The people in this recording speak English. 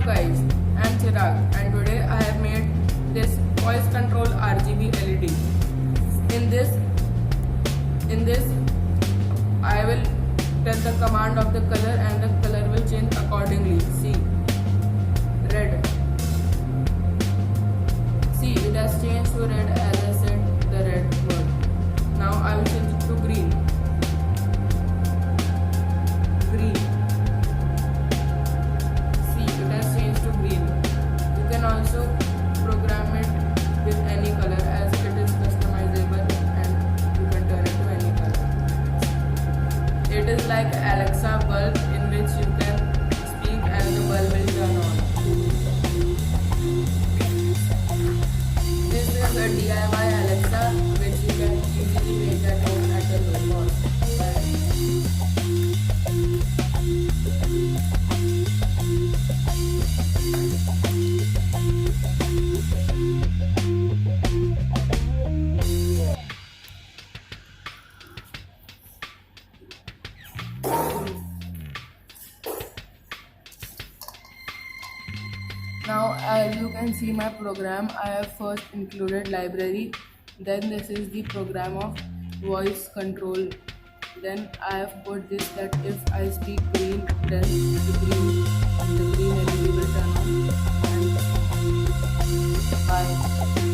guys, I am Chirag and today I have made this voice control RGB LED. In this I will tell the command of the color and the color will change accordingly. See, red. See, it has changed to red as I said the red word. Now I will change it to green. Green. See, it has changed to green. You can also program it with any color as it is customizable and you can turn it to any color. It is like Alexa bulb in which you can speak and the bulb will turn on. This is a DIY Alexa which you can easily make at home at a low cost. Now as you can see my program, I have first included library, then this is the program of voice control, then I have put this that if I speak green then the green LED will turn on and bye.